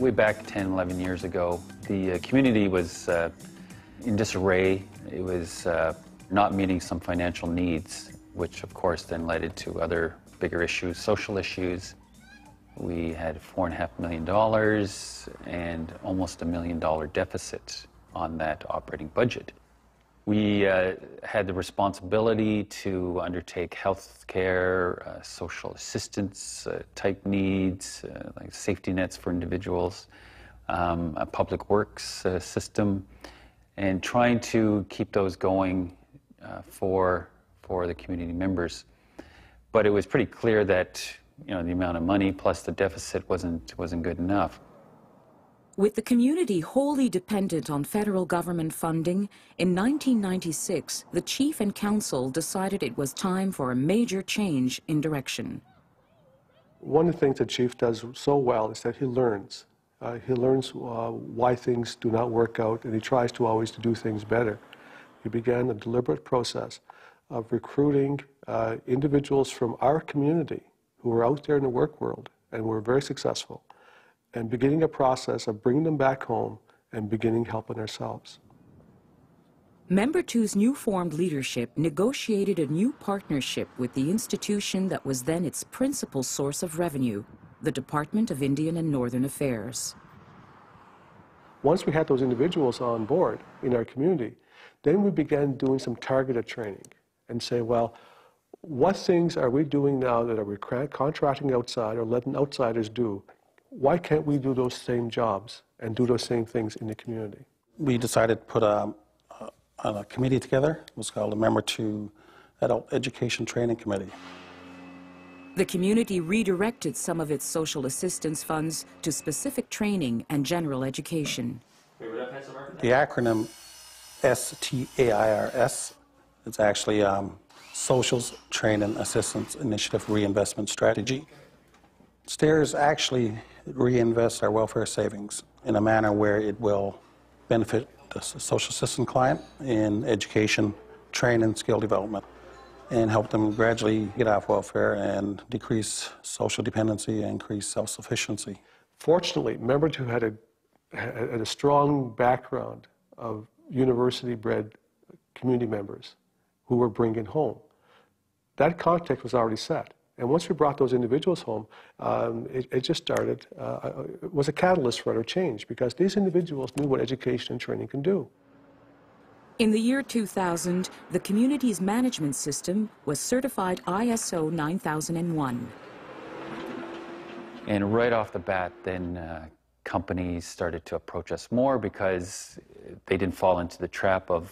Way back 10, 11 years ago, the community was in disarray. It was not meeting some financial needs, which of course then led to other bigger issues, social issues. We had $4.5 million and almost $1 million deficit on that operating budget. We had the responsibility to undertake health care, social assistance type needs, like safety nets for individuals, a public works system, and trying to keep those going for the community members. But it was pretty clear that the amount of money plus the deficit wasn't good enough. With the community wholly dependent on federal government funding, in 1996, the Chief and Council decided it was time for a major change in direction. One of the things the Chief does so well is that he learns. He learns why things do not work out, and he tries to always do things better. He began a deliberate process of recruiting individuals from our community who were out there in the work world and were very successful, and beginning a process of bringing them back home and beginning helping ourselves. Membertou's new formed leadership negotiated a new partnership with the institution that was then its principal source of revenue, the Department of Indian and Northern Affairs. Once we had those individuals on board in our community, then we began doing some targeted training and say, well, what things are we doing now that are we contracting outside or letting outsiders do? Why can't we do those same jobs and do those same things in the community? We decided to put a committee together. It was called the Membertou Adult Education Training Committee. The community redirected some of its social assistance funds to specific training and general education. The acronym STAIRS is actually Socials Training Assistance Initiative Reinvestment Strategy. STAIRS actually reinvests our welfare savings in a manner where it will benefit the social assistance client in education, training, skill development, and help them gradually get off welfare and decrease social dependency and increase self-sufficiency. Fortunately, Membertou had a strong background of university-bred community members who were bringing home. That context was already set. And once we brought those individuals home, it just started, it was a catalyst for utter change because these individuals knew what education and training can do. In the year 2000, the community's management system was certified ISO 9001. And right off the bat, then companies started to approach us more because they didn't fall into the trap of,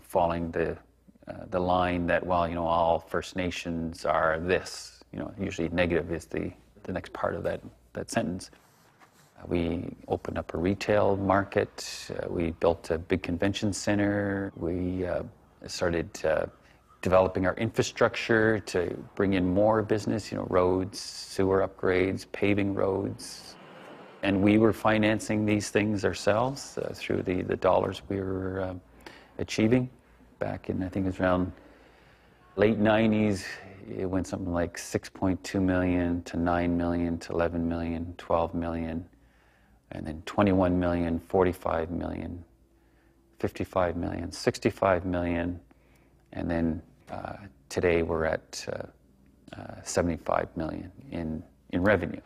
following the line that, well, all First Nations are this. Usually negative is the next part of that sentence. We opened up a retail market. We built a big convention center. We started developing our infrastructure to bring in more business, roads, sewer upgrades, paving roads. And we were financing these things ourselves through the dollars we were achieving. Back in, I think it was around late 90s, it went something like 6.2 million to 9 million to 11 million, 12 million, and then 21 million, 45 million, 55 million, 65 million, and then today we're at 75 million in revenue.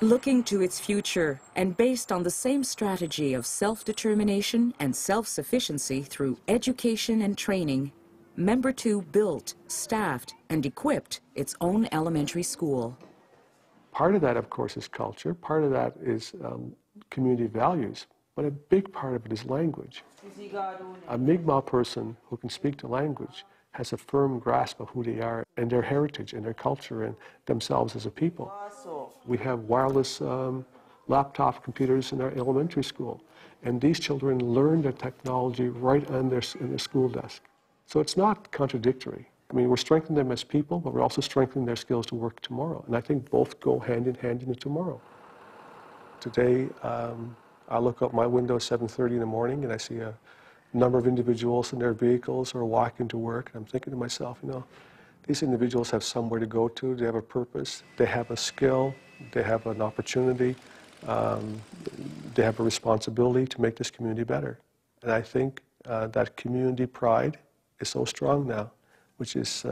Looking to its future and based on the same strategy of self-determination and self-sufficiency through education and training, Membertou built, staffed, and equipped its elementary elementary school. Part of that, of course, is culture. Part of that is community values. But a big part of it is language. A Mi'kmaq person who can speak the language has a firm grasp of who they are and their heritage and their culture and themselves as a people. We have wireless laptop computers in our elementary school, and these children learn the technology right in their school desk. So it's not contradictory. I mean, we're strengthening them as people, but we're also strengthening their skills to work tomorrow. And I think both go hand in hand into tomorrow. Today, I look out my window at 7:30 in the morning, and I see a number of individuals in their vehicles who are walking to work. I'm thinking to myself, these individuals have somewhere to go to, they have a purpose, they have a skill, they have an opportunity, they have a responsibility to make this community better. And I think that community pride is so strong now, which is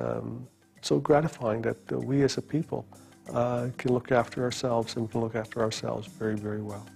so gratifying that we as a people can look after ourselves, and we can look after ourselves very, very well.